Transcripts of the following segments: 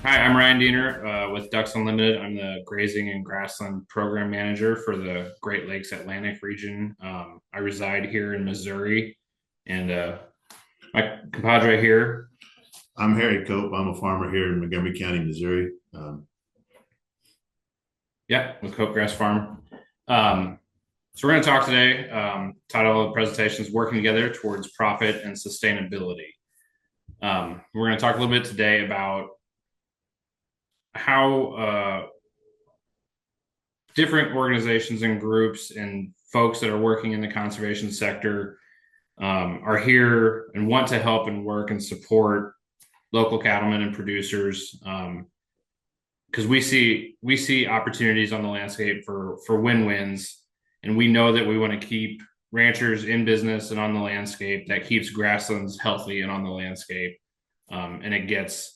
Hi, I'm Ryan Diener with Ducks Unlimited. I'm the Grazing and Grassland Program Manager for the Great Lakes Atlantic region. I reside here in Missouri, and my compadre here, I'm Harry Cope. I'm a farmer here in Montgomery County, Missouri. yeah, with Cope Grass Farm. So we're going to talk today. Title of the presentation is Working Together Towards Profit and Sustainability. We're going to talk a little bit today about how different organizations and groups and folks that are working in the conservation sector are here and want to help and work and support local cattlemen and producers because we see opportunities on the landscape for win-wins, and we know that we want to keep ranchers in business and on the landscape. That keeps grasslands healthy and on the landscape, and it gets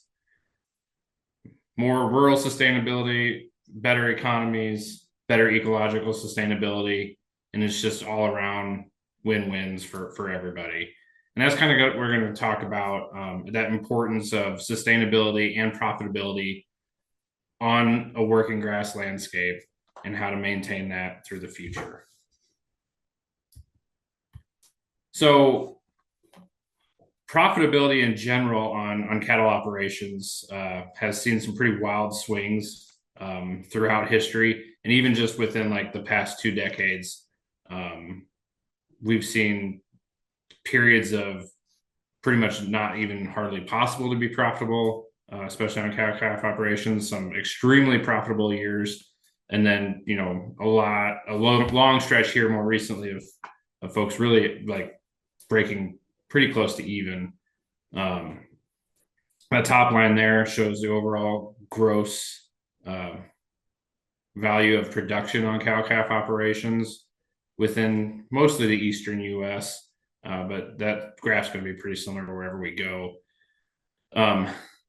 more rural sustainability, better economies, better ecological sustainability, and it's just all around win-wins for everybody. And that's kind of what we're going to talk about, that importance of sustainability and profitability on a working grass landscape and how to maintain that through the future. So profitability in general on cattle operations has seen some pretty wild swings throughout history, and even just within like the past 2 decades, we've seen periods of pretty much not even hardly possible to be profitable, especially on cow calf operations. Some extremely profitable years, and then a long stretch here more recently of folks really like breaking pretty close to even. Um, that top line there shows the overall gross value of production on cow calf operations within mostly the eastern U.S., but that graph's going to be pretty similar to wherever we go. Um,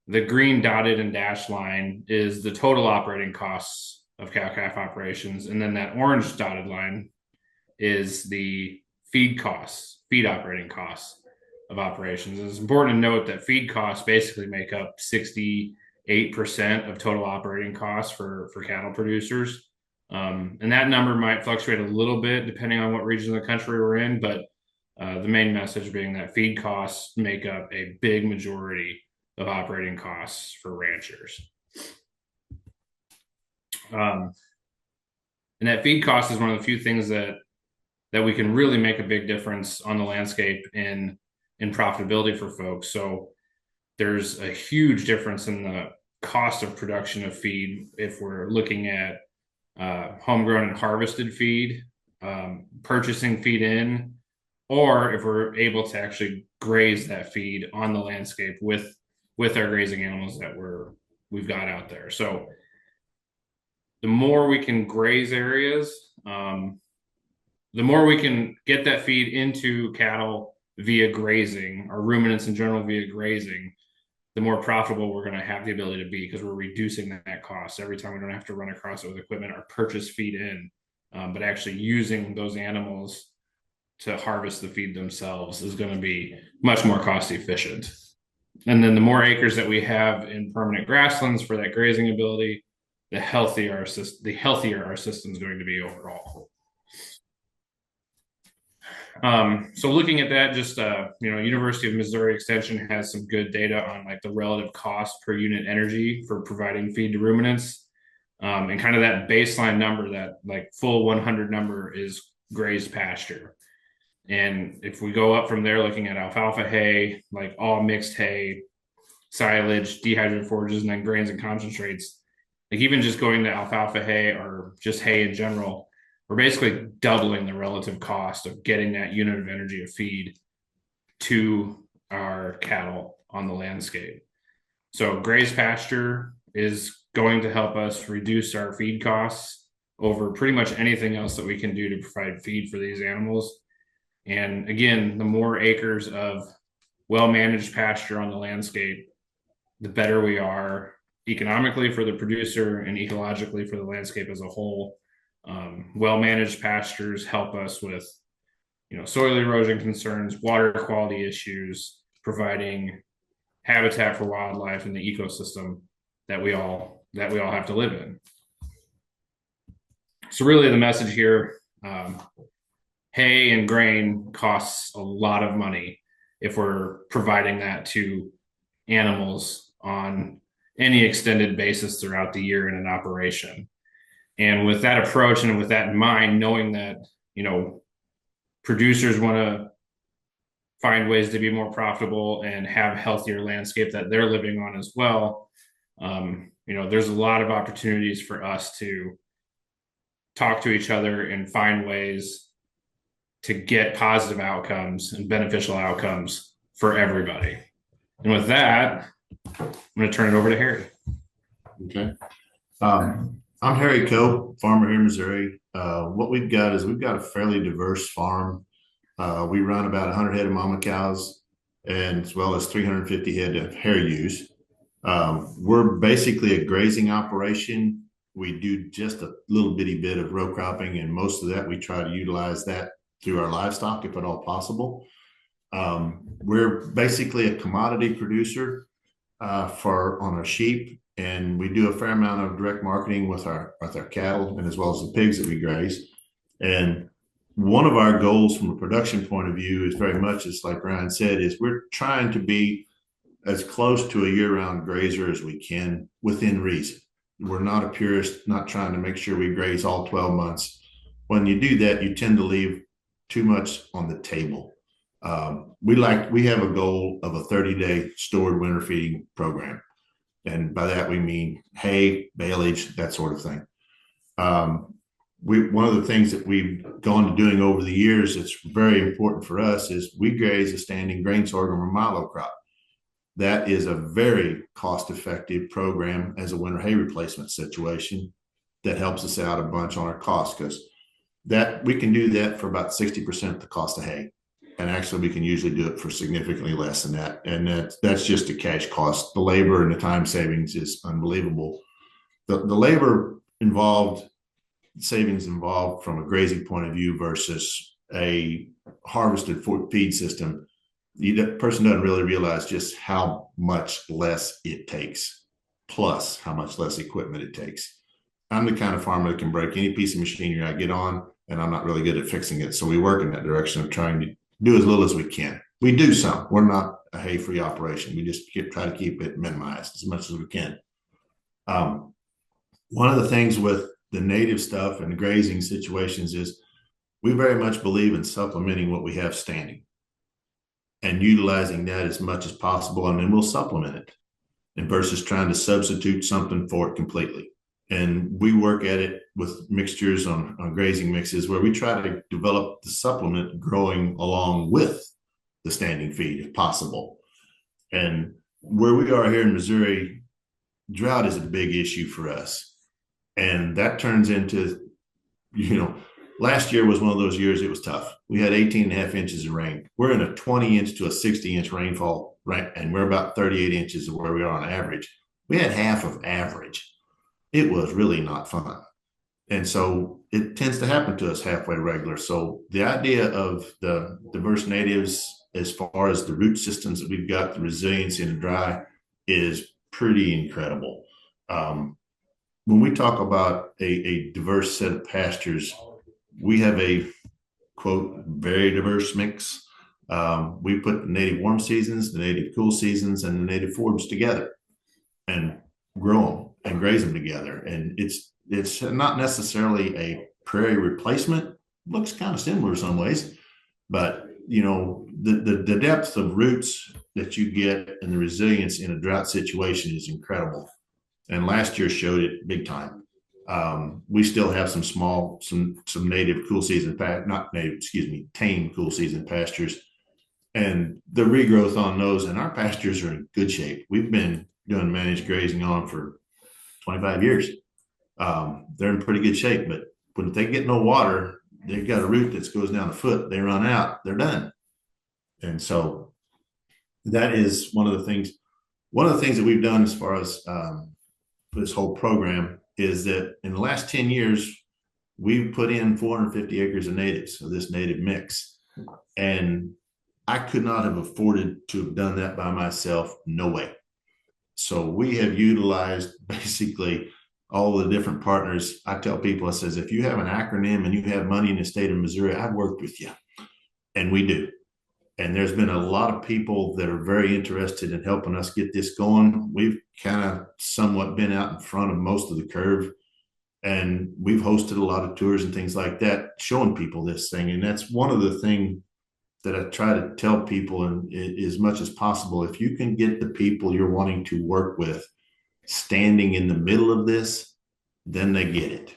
the green dotted and dashed line is the total operating costs of cow calf operations, and then that orange dotted line is the feed operating costs of operations. It's important to note that feed costs basically make up 68% of total operating costs for cattle producers. And that number might fluctuate a little bit depending on what region of the country we're in, but the main message being that feed costs make up a big majority of operating costs for ranchers. And that feed cost is one of the few things that we can really make a big difference on the landscape in profitability for folks. So there's a huge difference in the cost of production of feed if we're looking at homegrown and harvested feed, purchasing feed in, or if we're able to actually graze that feed on the landscape with our grazing animals that we've got out there. So the more we can graze areas, the more we can get that feed into cattle via grazing, or ruminants in general via grazing, the more profitable we're going to have the ability to be, because we're reducing that cost every time. We don't have to run across it with equipment or purchase feed in, but actually using those animals to harvest the feed themselves is going to be much more cost efficient. And then the more acres that we have in permanent grasslands for that grazing ability, the healthier our system is going to be overall. So looking at that, just University of Missouri Extension has some good data on like the relative cost per unit energy for providing feed to ruminants, and kind of that baseline number, that like full 100 number, is grazed pasture. And if we go up from there, looking at alfalfa hay, like all mixed hay, silage, dehydrated forages, and then grains and concentrates, like even just going to alfalfa hay or just hay in general, we're basically doubling the relative cost of getting that unit of energy of feed to our cattle on the landscape. So grazed pasture is going to help us reduce our feed costs over pretty much anything else that we can do to provide feed for these animals. And again, the more acres of well-managed pasture on the landscape, the better we are economically for the producer and ecologically for the landscape as a whole. Well-managed pastures help us with, soil erosion concerns, water quality issues, providing habitat for wildlife in the ecosystem that we all have to live in. So really, the message here: hay and grain costs a lot of money if we're providing that to animals on any extended basis throughout the year in an operation. And with that approach and with that in mind, knowing that, producers want to find ways to be more profitable and have healthier landscape that they're living on as well. There's a lot of opportunities for us to talk to each other and find ways to get positive outcomes and beneficial outcomes for everybody. And with that, I'm going to turn it over to Harry. Okay. I'm Harry Cope, farmer here in Missouri. What we've got is we've got a fairly diverse farm. We run about 100 head of mama cows and as well as 350 head of hair ewes. We're basically a grazing operation. We do just a little bitty bit of row cropping, and most of that we try to utilize that through our livestock if at all possible. We're basically a commodity producer on our sheep, and we do a fair amount of direct marketing with our cattle and as well as the pigs that we graze. And one of our goals from a production point of view is very much, as like Ryan said, is we're trying to be as close to a year-round grazer as we can within reason. We're not a purist, not trying to make sure we graze all 12 months. When you do that, you tend to leave too much on the table. We have a goal of a 30-day stored winter feeding program. And by that, we mean hay, baleage, that sort of thing. One of the things that we've gone to doing over the years that's very important for us is we graze a standing grain sorghum or milo crop. That is a very cost-effective program as a winter hay replacement situation that helps us out a bunch on our costs, because that we can do that for about 60% of the cost of hay. And actually, we can usually do it for significantly less than that. And that's just a cash cost. The labor and the time savings is unbelievable. The labor involved, savings involved from a grazing point of view versus a harvested feed system, the person doesn't really realize just how much less it takes, plus how much less equipment it takes. I'm the kind of farmer that can break any piece of machinery I get on, and I'm not really good at fixing it. So we work in that direction of trying to do as little as we can. We do some. We're not a hay-free operation. We just try to keep it minimized as much as we can. One of the things with the native stuff and grazing situations is we very much believe in supplementing what we have standing and utilizing that as much as possible, and then we'll supplement it, and versus trying to substitute something for it completely. And we work at it with mixtures on grazing mixes where we try to develop the supplement growing along with the standing feed if possible. And where we are here in Missouri, drought is a big issue for us. And that turns into, last year was one of those years it was tough. We had 18 and a half inches of rain. We're in a 20 inch to a 60 inch rainfall, right? And we're about 38 inches of where we are on average. We had half of average. It was really not fun. And so it tends to happen to us halfway regular. So the idea of the diverse natives, as far as the root systems that we've got, the resiliency in the dry, is pretty incredible. When we talk about a diverse set of pastures, we have a, quote, very diverse mix. We put the native warm seasons, the native cool seasons, and the native forbs together and grow them and graze them together. And it's not necessarily a prairie replacement. Looks kind of similar in some ways, but the depth of roots that you get and the resilience in a drought situation is incredible. And last year showed it big time. We still have some native cool season, tame cool season pastures, and the regrowth on those and our pastures are in good shape. We've been doing managed grazing on for 25 years. They're in pretty good shape, but when they get no water, they've got a root that goes down a foot, they run out, they're done. And so that is one of the things that we've done as far as this whole program is that in the last 10 years, we've put in 450 acres of natives of this native mix. And I could not have afforded to have done that by myself. No way. So we have utilized basically all the different partners. I tell people, I says, if you have an acronym and you have money in the state of Missouri, I've worked with you. And we do. And there's been a lot of people that are very interested in helping us get this going. We've kind of somewhat been out in front of most of the curve, and we've hosted a lot of tours and things like that, showing people this thing. And that's one of the things that I try to tell people, and as much as possible, if you can get the people you're wanting to work with standing in the middle of this, then they get it.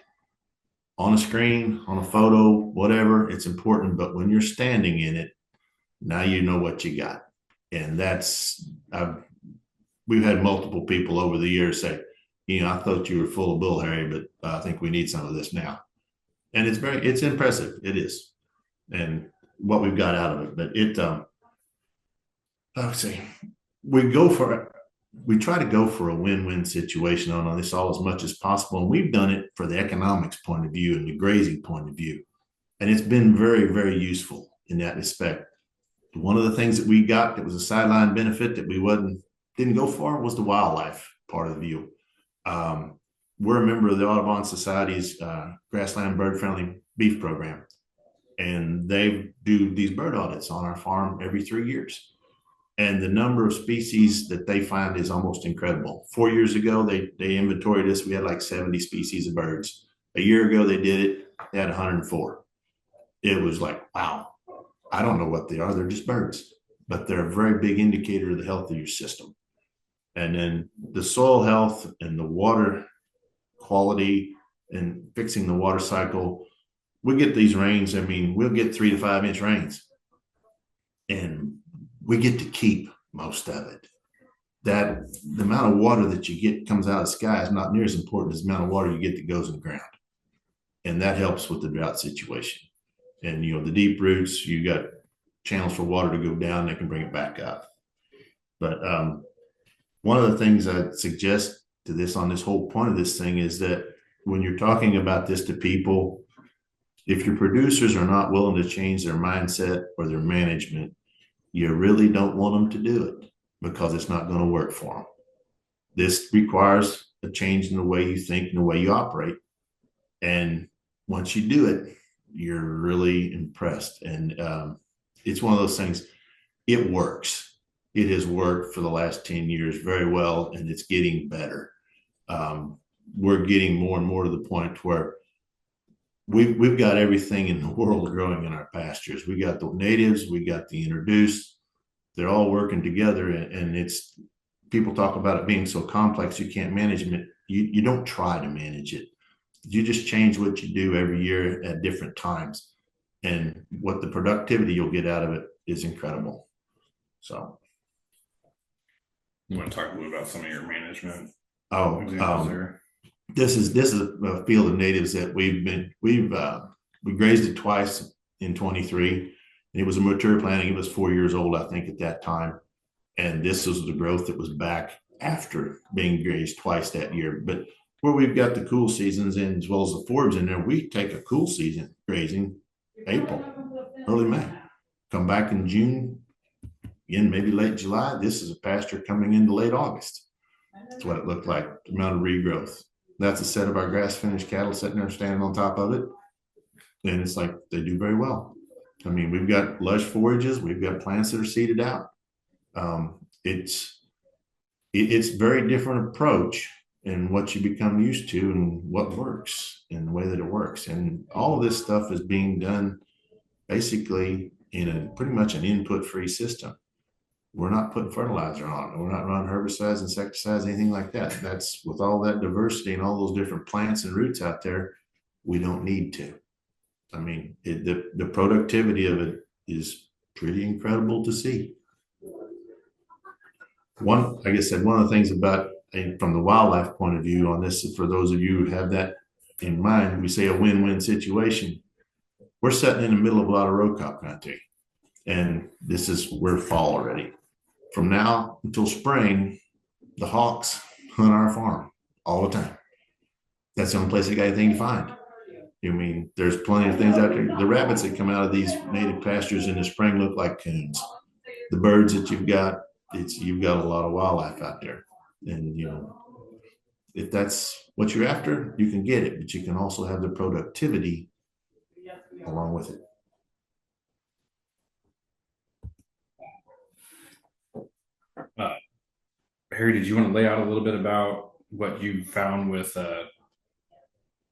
On a screen, on a photo, whatever, it's important. But when you're standing in it, now you know what you got. And we've had multiple people over the years say, I thought you were full of bull, Harry, but I think we need some of this now. And it's impressive. It is. And what we've got out of it. But I would say we try to go for a win-win situation on this all as much as possible. And we've done it for the economics point of view and the grazing point of view. And it's been very, very useful in that respect. One of the things that we got that was a sideline benefit that we didn't go for was the wildlife part of the view. We're a member of the Audubon Society's grassland bird friendly beef program, and they do these bird audits on our farm every 3 years. And the number of species that they find is almost incredible. 4 years ago, they inventoried us. We had like 70 species of birds. A year ago, they did it. They had 104. It was like, wow. I don't know what they are. They're just birds, but they're a very big indicator of the health of your system. And then the soil health and the water quality and fixing the water cycle. We get these rains. I mean, we'll get 3 to 5 inch rains, and we get to keep most of it. That the amount of water that you get comes out of the sky is not near as important as the amount of water you get that goes in the ground. And that helps with the drought situation. And, the deep roots, you got channels for water to go down, they can bring it back up. But one of the things I suggest to this on this whole point of this thing is that when you're talking about this to people, if your producers are not willing to change their mindset or their management, you really don't want them to do it because it's not going to work for them. This requires a change in the way you think and the way you operate. And once you do it, you're really impressed. And it's one of those things, it works. It has worked for the last 10 years very well, and it's getting better. We're getting more and more to the point where we've got everything in the world growing in our pastures. We got the natives, we got the introduced. They're all working together, and it's people talk about it being so complex you can't manage it. You don't try to manage it. You just change what you do every year at different times, and what the productivity you'll get out of it is incredible. So, you want to talk a little about some of your management? This is a field of natives that we grazed it twice in 23. It was a mature planting. It was 4 years old, I think, at that time, and this was the growth that was back after being grazed twice that year. But where we've got the cool seasons in as well as the forbs in there, we take a cool season grazing April, early May, come back in June, again, maybe late July. This is a pasture coming into late August. That's what it looked like, the amount of regrowth. That's a set of our grass finished cattle sitting there standing on top of it. And it's like they do very well. I mean, we've got lush forages, we've got plants that are seeded out. It's very different approach and what you become used to and what works and the way that it works. And all of this stuff is being done basically in a pretty much an input-free system. We're not putting fertilizer on it. We're not running herbicides, insecticides, anything like that. That's with all that diversity and all those different plants and roots out there, we don't need to. I mean, the productivity of it is pretty incredible to see. Like I said, one of the things about from the wildlife point of view on this, for those of you who have that in mind, we say a win-win situation. We're sitting in the middle of a lot of row crop country, and we're fall already. From now until spring, the hawks hunt our farm all the time. That's the only place they got anything to find. I mean, there's plenty of things out there. The rabbits that come out of these native pastures in the spring look like coons. The birds that you've got a lot of wildlife out there. And, if that's what you're after, you can get it, but you can also have the productivity along with it. Uh, Harry, did you want to lay out a little bit about what you found with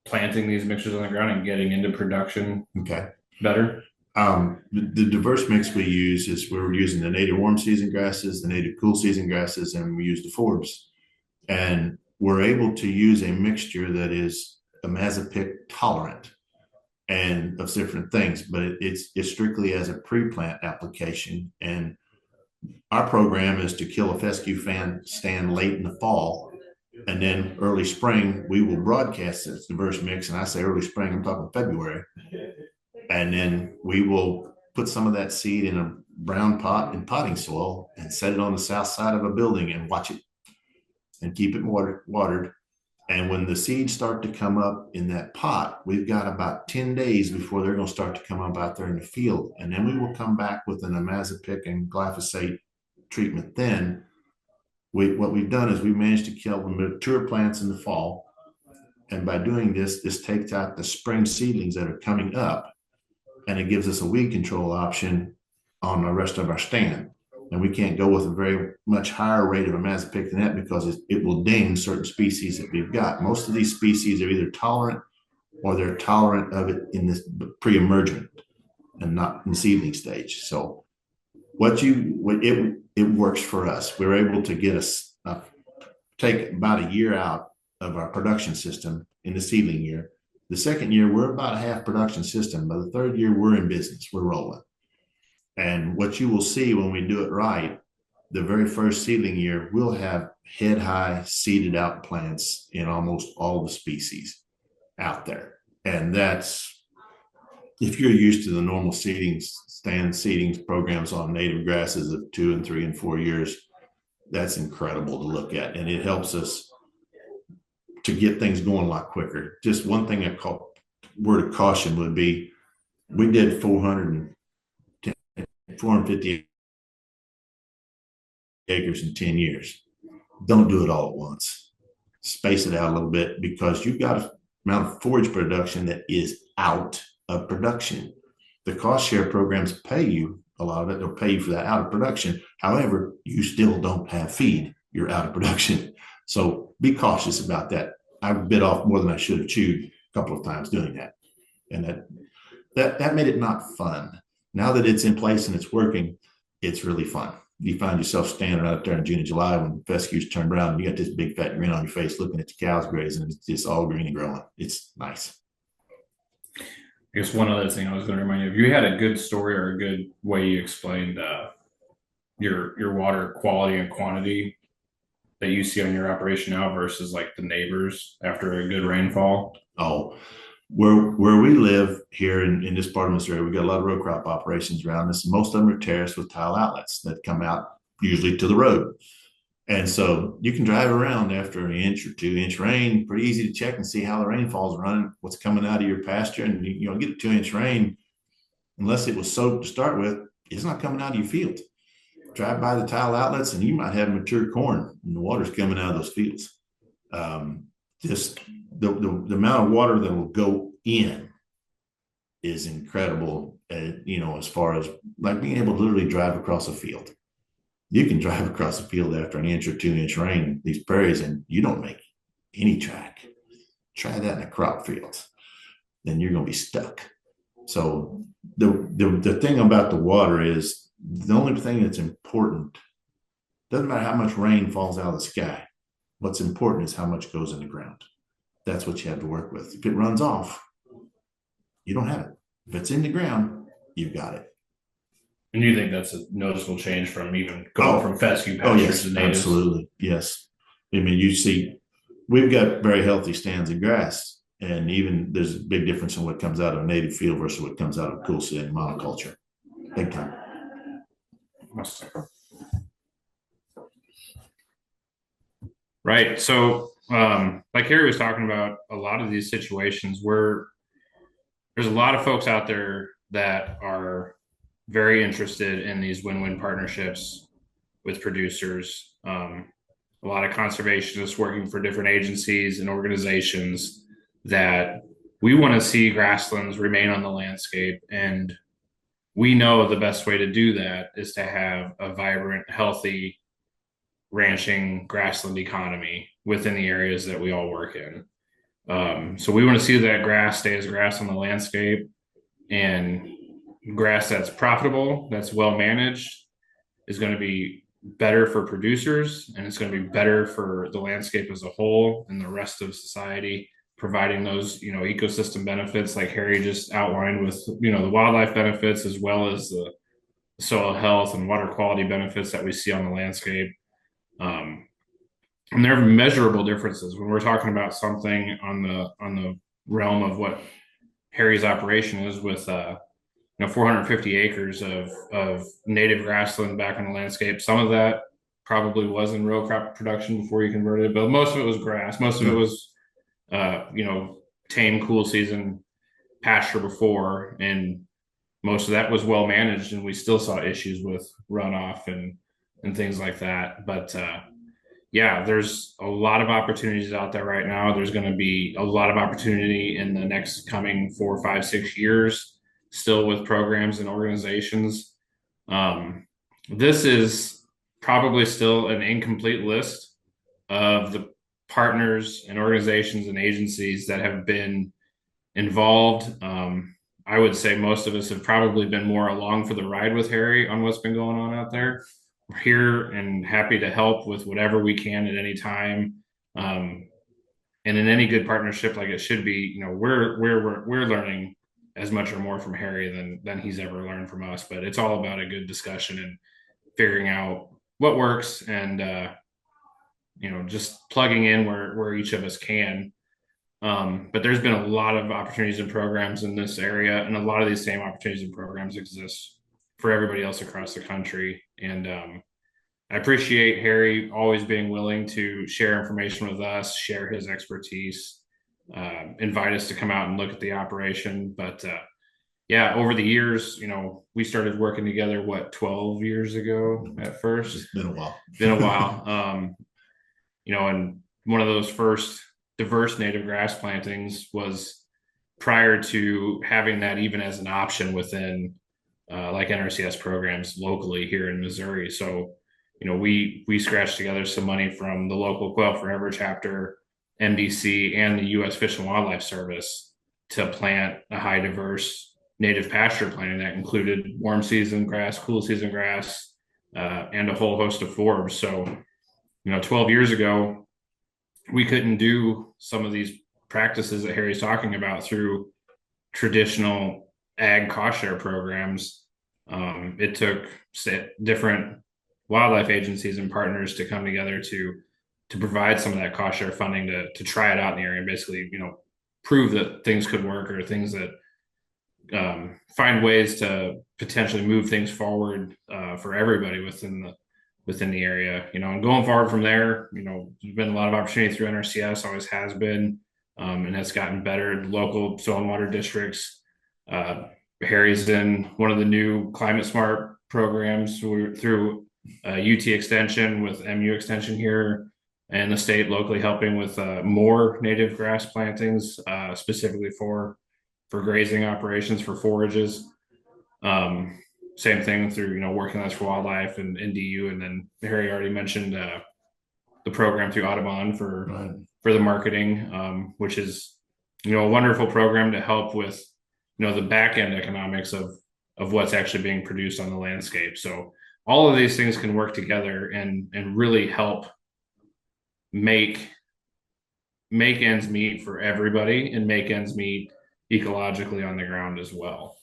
planting these mixtures on the ground and getting into production Okay. better? The diverse mix we use is we're using the native warm season grasses, the native cool season grasses, and we use the forbs. And we're able to use a mixture that is amazopic tolerant and of different things, but it's strictly as a pre-plant application. And our program is to kill a fescue fan stand late in the fall, and then early spring we will broadcast this diverse mix. And I say early spring, I'm talking February, and then we will put some of that seed in a brown pot in potting soil and set it on the south side of a building and watch it and keep it watered. And when the seeds start to come up in that pot, we've got about 10 days before they're going to start to come up out there in the field. And then we will come back with an imazapic and glyphosate treatment. Then what we've done is we've managed to kill the mature plants in the fall. And by doing this, this takes out the spring seedlings that are coming up, and it gives us a weed control option on the rest of our stand. And we can't go with a very much higher rate of imazapic than that because it will ding certain species that we've got. Most of these species are either tolerant or they're tolerant of it in this pre-emergent and not in the seedling stage. So it works for us. We're able to get us take about a year out of our production system in the seedling year. The second year, we're about a half production system. By the third year, we're in business. We're rolling. And what you will see when we do it right, the very first seedling year, we'll have head high seeded out plants in almost all the species out there. And that's, if you're used to the normal stand seeding programs on native grasses of 2 and 3 and 4 years, that's incredible to look at. And it helps us to get things going a lot quicker. Just one thing I call word of caution would be, we did 450 acres in 10 years. Don't do it all at once. Space it out a little bit because you've got an amount of forage production that is out of production. The cost share programs pay you a lot of it. They'll pay you for that out of production. However, you still don't have feed. You're out of production. So be cautious about that. I bit off more than I should have chewed a couple of times doing that. And that made it not fun. Now that it's in place and it's working, it's really fun. You find yourself standing out there in June and July when fescues turn around and you got this big fat grin on your face looking at the cows grazing, and it's just all green and growing. It's nice. I guess one other thing I was going to remind you of, you had a good story or a good way you explained your water quality and quantity that you see on your operation now versus like the neighbors after a good rainfall. Oh, where we live here in this part of Missouri, we got a lot of row crop operations around us. Most of them are terraced with tile outlets that come out usually to the road. And so you can drive around after an inch or 2 inch rain, pretty easy to check and see how the rainfall's running, what's coming out of your pasture. And get a 2 inch rain, unless it was soaked to start with, it's not coming out of your field. Drive by the tile outlets and you might have mature corn and the water's coming out of those fields. Just the amount of water that will go in is incredible. As far as like being able to literally drive across a field. You can drive across a field after an inch or 2 inch rain, these prairies, and you don't make any track. Try that in the crop fields. Then you're going to be stuck. So the thing about the water is the only thing that's important. Doesn't matter how much rain falls out of the sky. What's important is how much goes in the ground. That's what you have to work with. If it runs off, you don't have it. If it's in the ground, you've got it. And you think that's a noticeable change from even going from fescue pastures yes, to natives? Absolutely. Yes. I mean, you see, we've got very healthy stands of grass, and even there's a big difference in what comes out of a native field versus what comes out of cool season monoculture. Big time. Right. So, like Harry was talking about, a lot of these situations where there's a lot of folks out there that are very interested in these win-win partnerships with producers. a lot of conservationists working for different agencies and organizations, that we want to see grasslands remain on the landscape. And we know the best way to do that is to have a vibrant, healthy ranching grassland economy within the areas that we all work in. So we want to see that grass stay as grass on the landscape, and grass that's profitable, that's well managed, is going to be better for producers, and it's going to be better for the landscape as a whole and the rest of society, providing those, ecosystem benefits like Harry just outlined, with, the wildlife benefits, as well as the soil health and water quality benefits that we see on the landscape. Um, and there are measurable differences when we're talking about something on the realm of what Harry's operation is, with 450 acres of native grassland back on the landscape. Some of that probably was in row crop production before you converted it, but most of it was grass. Most of it was, tame cool season pasture before, and most of that was well managed. And we still saw issues with runoff and things like that. But yeah, there's a lot of opportunities out there right now. There's going to be a lot of opportunity in the next coming 4, 5, 6 years, still with programs and organizations. This is probably still an incomplete list of the partners and organizations and agencies that have been involved. I would say most of us have probably been more along for the ride with Harry on what's been going on out there. We're here and happy to help with whatever we can at any time. And in any good partnership, like it should be, we're learning as much or more from Harry than he's ever learned from us. But it's all about a good discussion and figuring out what works, and just plugging in where each of us can. But there's been a lot of opportunities and programs in this area, and a lot of these same opportunities and programs exist for everybody else across the country. And I appreciate Harry always being willing to share information with us, share his expertise, invite us to come out and look at the operation. But yeah, over the years, we started working together, 12 years ago at first? It's been a while. Been a while. And one of those first diverse native grass plantings was prior to having that even as an option within like NRCS programs locally here in Missouri. So, we scratched together some money from the local Quail Forever chapter, MDC, and the U.S. Fish and Wildlife Service to plant a high diverse native pasture planting that included warm season grass, cool season grass, and a whole host of forbs. So, 12 years ago, we couldn't do some of these practices that Harry's talking about through traditional ag cost share programs. It took different wildlife agencies and partners to come together to provide some of that cost share funding to try it out in the area, and basically, prove that things could work, or things that find ways to potentially move things forward for everybody within the area. And going forward from there, there's been a lot of opportunity through NRCS, always has been, and has gotten better. Local soil and water districts. Harry's in one of the new climate smart programs through UT Extension with MU Extension here, and the state locally helping with more native grass plantings, specifically for grazing operations, for forages. Same thing through, working on this for wildlife and NDU. And then Harry already mentioned the program through Audubon for the marketing, which is, a wonderful program to help with, the back end economics of what's actually being produced on the landscape. So all of these things can work together and really help make ends meet for everybody, and make ends meet ecologically on the ground as well.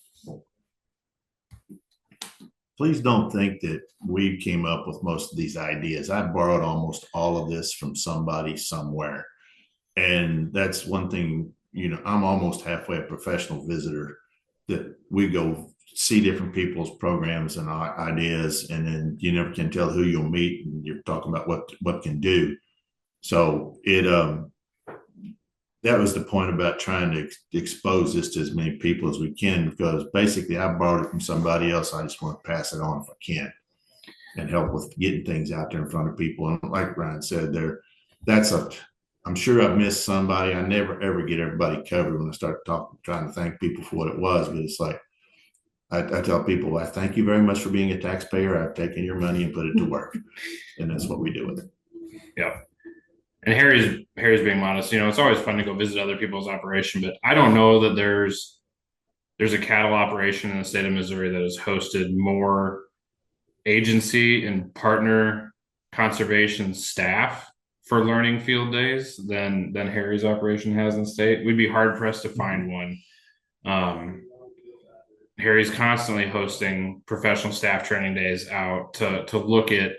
Please don't think that we came up with most of these ideas. I borrowed almost all of this from somebody somewhere. And that's one thing, I'm almost halfway a professional visitor, that we go see different people's programs and ideas, and then you never can tell who you'll meet, and you're talking about what can do. So that was the point about trying to expose this to as many people as we can, because basically I borrowed it from somebody else. I just want to pass it on if I can. and help with getting things out there in front of people. And like Ryan said, that's a I'm sure I've missed somebody. I never ever get everybody covered when I start talking, trying to thank people for what it was. But it's like I tell people, I thank you very much for being a taxpayer. I've taken your money and put it to work, and that's what we do with it. Yeah. And Harry's being modest. It's always fun to go visit other people's operation, but I don't know that there's a cattle operation in the state of Missouri that has hosted more agency and partner conservation staff for learning field days than Harry's operation has in the state. We'd be hard pressed to find one. Harry's constantly hosting professional staff training days out to look at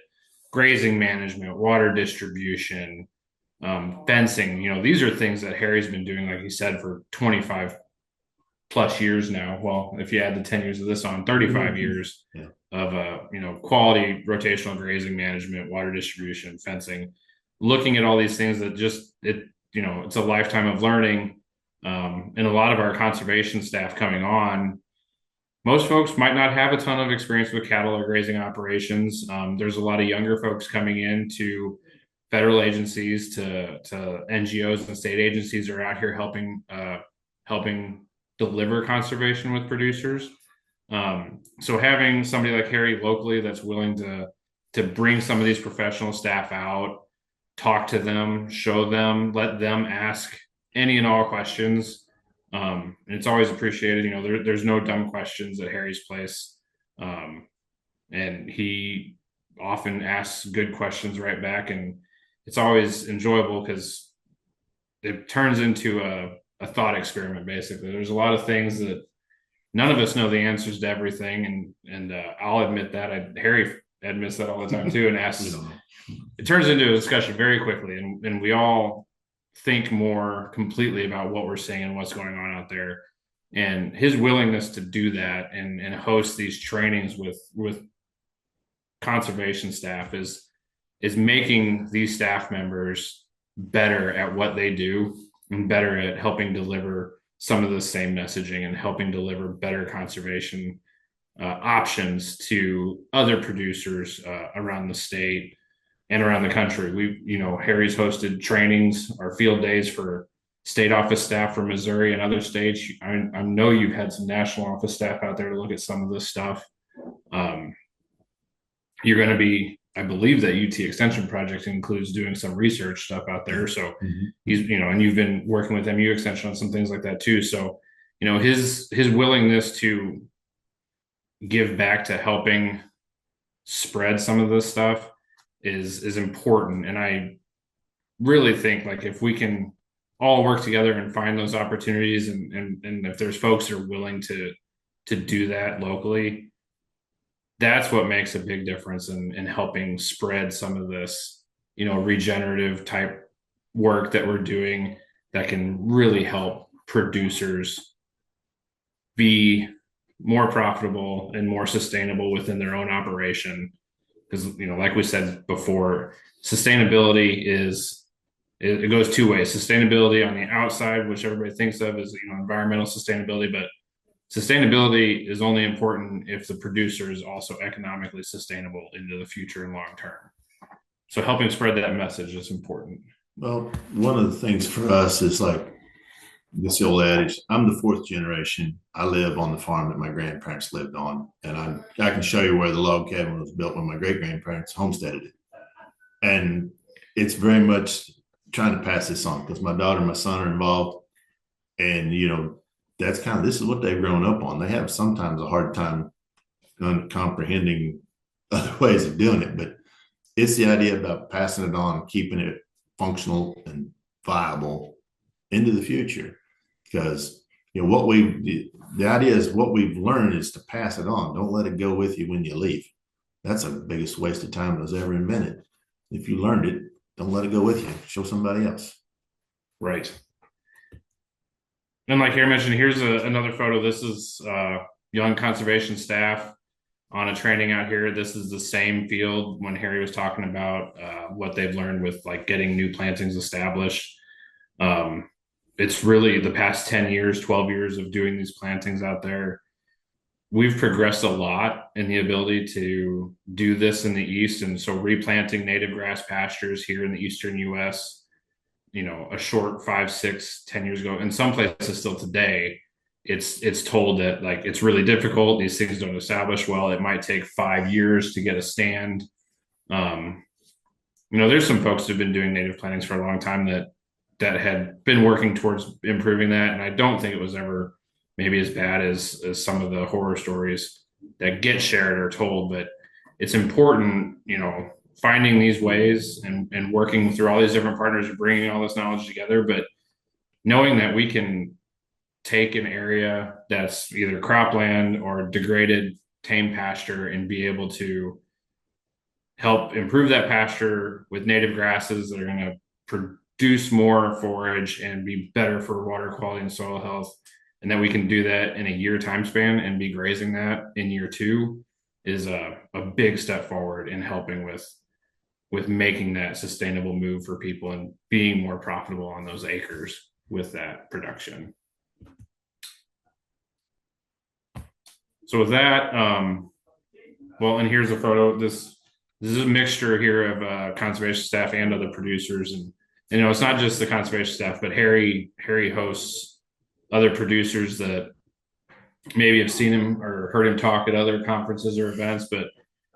grazing management, water distribution, fencing. These are things that Harry's been doing, like he said, for 25 plus years now. Well, if you add the 10 years of this on, 35 years of quality rotational grazing management, water distribution, fencing, looking at all these things that it's a lifetime of learning. And a lot of our conservation staff coming on, most folks might not have a ton of experience with cattle or grazing operations. There's a lot of younger folks coming into federal agencies, to NGOs and state agencies are out here helping deliver conservation with producers. So having somebody like Harry locally that's willing to bring some of these professional staff out, talk to them, show them, let them ask any and all questions. And it's always appreciated. There's no dumb questions at Harry's place. And he often asks good questions right back. And it's always enjoyable because it turns into a thought experiment, basically. There's a lot of things that none of us know the answers to everything. And I'll admit that. Harry admits that all the time too, and asks. It turns into a discussion very quickly. And we all think more completely about what we're seeing and what's going on out there. And his willingness to do that and host these trainings with conservation staff is making these staff members better at what they do and better at helping deliver some of the same messaging and helping deliver better conservation options to other producers around the state and around the country. Harry's hosted trainings or field days for state office staff from Missouri and other states. I know you've had some national office staff out there to look at some of this stuff. You're going to be, I believe that UT Extension Project includes doing some research stuff out there. So he's, and you've been working with MU Extension on some things like that too. So, his willingness to give back to helping spread some of this stuff is important. And I really think, like, if we can all work together and find those opportunities, and if there's folks that are willing to do that locally, that's what makes a big difference in helping spread some of this, regenerative type work that we're doing that can really help producers be more profitable and more sustainable within their own operation. Because, like we said before, sustainability it goes two ways. Sustainability on the outside, which everybody thinks of as, environmental sustainability, but sustainability is only important if the producer is also economically sustainable into the future and long term. So helping spread that message is important. Well, one of the things for us is like this old adage, I'm the fourth generation. I live on the farm that my grandparents lived on. And I can show you where the log cabin was built when my great grandparents homesteaded it. And it's very much trying to pass this on because my daughter and my son are involved. And, that's this is what they've grown up on. They have sometimes a hard time comprehending other ways of doing it, but it's the idea about passing it on, keeping it functional and viable into the future. Because the idea is what we've learned is to pass it on. Don't let it go with you when you leave. That's the biggest waste of time that was ever invented. If you learned it, don't let it go with you. Show somebody else. Right. And like Harry mentioned, here's another photo. This is young conservation staff on a training out here. This is the same field when Harry was talking about what they've learned with like getting new plantings established. It's really the past 10 years, 12 years of doing these plantings out there. we've progressed a lot in the ability to do this in the East. And so replanting native grass pastures here in the Eastern US, a short 5, 6, 10 years ago, in some places still today, it's told that like it's really difficult. These things don't establish well. It might take 5 years to get a stand. Um, there's some folks who've been doing native plantings for a long time that had been working towards improving that, and I don't think it was ever maybe as bad as some of the horror stories that get shared or told. But it's important, finding these ways and working through all these different partners and bringing all this knowledge together, but knowing that we can take an area that's either cropland or degraded tame pasture and be able to help improve that pasture with native grasses that are going to produce more forage and be better for water quality and soil health. And that we can do that in a year time span and be grazing that in year two is a big step forward in helping with making that sustainable move for people and being more profitable on those acres with that production. So with that, well, and here's a photo. This is a mixture here of conservation staff and other producers, and it's not just the conservation staff, but Harry hosts other producers that maybe have seen him or heard him talk at other conferences or events, but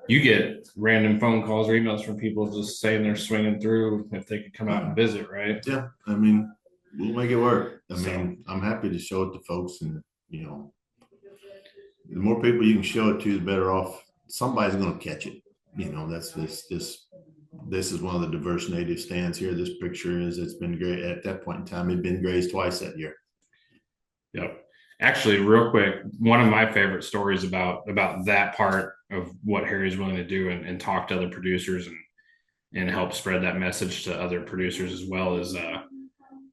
you get random phone calls or emails from people just saying they're swinging through if they could come out and visit, right? Yeah, I mean, we'll make it work. I mean, I'm happy to show it to folks, and the more people you can show it to, the better off. Somebody's going to catch it. That's this is one of the diverse native stands here. This picture it's been great at that point in time. It'd been grazed twice that year. Yep. Actually, real quick, one of my favorite stories about that part of what Harry's willing to do and talk to other producers and help spread that message to other producers as well is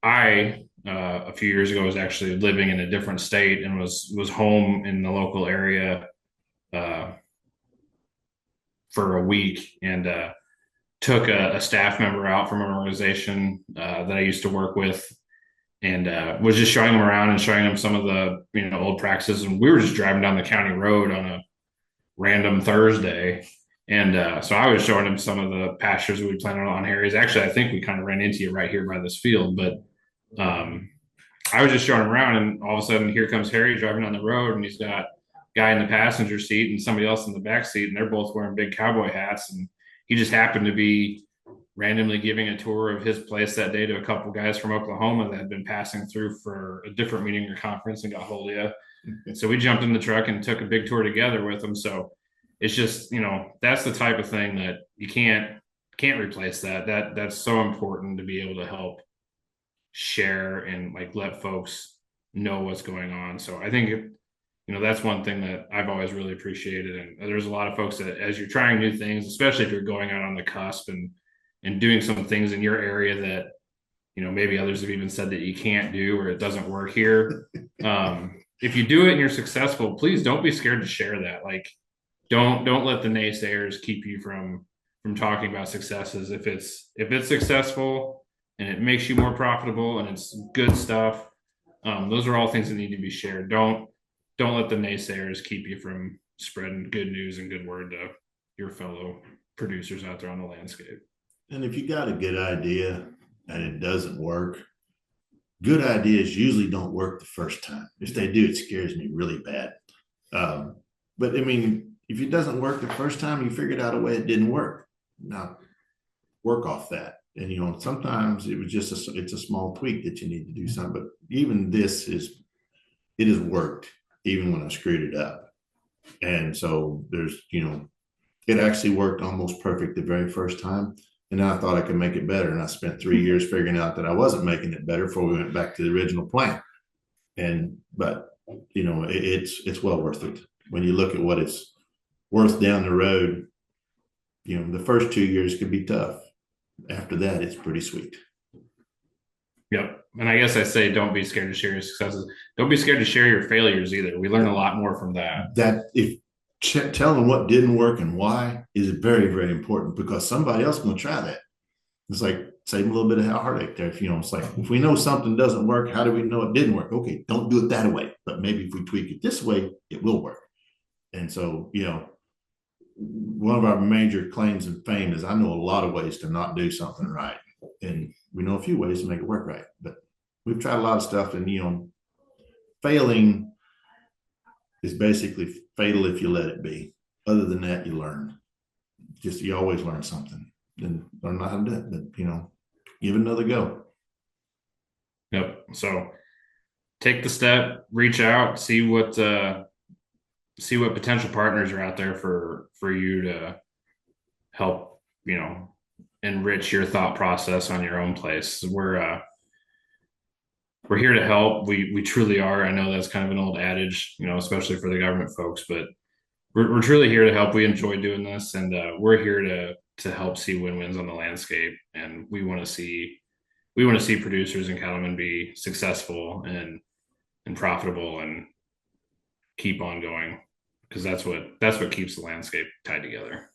I a few years ago was actually living in a different state and was home in the local area for a week and took a staff member out from an organization that I used to work with and was just showing them around and showing them some of the old practices. And we were just driving down the county road on a random Thursday. And so I was showing him some of the pastures we planted on Harry's. Actually, I think we kind of ran into you right here by this field, but I was just showing him around, and all of a sudden, here comes Harry driving on the road, and he's got a guy in the passenger seat and somebody else in the back seat, and they're both wearing big cowboy hats. And he just happened to be randomly giving a tour of his place that day to a couple guys from Oklahoma that had been passing through for a different meeting or conference and got hold of you. So we jumped in the truck and took a big tour together with them. So it's just, that's the type of thing that you can't replace that's so important to be able to help share and like let folks know what's going on. So I think that's one thing that I've always really appreciated. And there's a lot of folks that as you're trying new things, especially if you're going out on the cusp and doing some things in your area that maybe others have even said that you can't do or it doesn't work here. If you do it and you're successful, please don't be scared to share that. Like don't let the naysayers keep you from talking about successes. If it's successful and it makes you more profitable and it's good stuff, those are all things that need to be shared. Don't let the naysayers keep you from spreading good news and good word to your fellow producers out there on the landscape. And if you got a good idea and it doesn't work, good ideas usually don't work the first time. If they do, it scares me really bad. But I mean, if it doesn't work the first time, you figured out a way it didn't work. Now, work off that. And sometimes it was just it's a small tweak that you need to do something. But even it has worked even when I screwed it up. And so there's it actually worked almost perfect the very first time. And I thought I could make it better. And I spent 3 years figuring out that I wasn't making it better before we went back to the original plan. But it's well worth it. When you look at what it's worth down the road, the first 2 years could be tough. After that, it's pretty sweet. Yep. And I guess I say, don't be scared to share your successes. Don't be scared to share your failures either. We learn a lot more from that. Telling what didn't work and why is very, very important because somebody else is going to try that. It's like save a little bit of heartache there. It's like if we know something doesn't work, how do we know it didn't work? Okay, don't do it that way, but maybe if we tweak it this way, it will work. And so, one of our major claims and fame is I know a lot of ways to not do something right. And we know a few ways to make it work right. But we've tried a lot of stuff, and failing is basically fatal if you let it be. Other than that, you learn. Just you always learn something and learn not how to do it. But give it another go. Yep. So take the step, reach out, see what potential partners are out there for you to help, enrich your thought process on your own place. We're here to help. We truly are. I know that's kind of an old adage, especially for the government folks, but we're truly here to help. We enjoy doing this, and we're here to help see win-wins on the landscape. And we want to see producers and cattlemen be successful and profitable and keep on going, because that's what keeps the landscape tied together.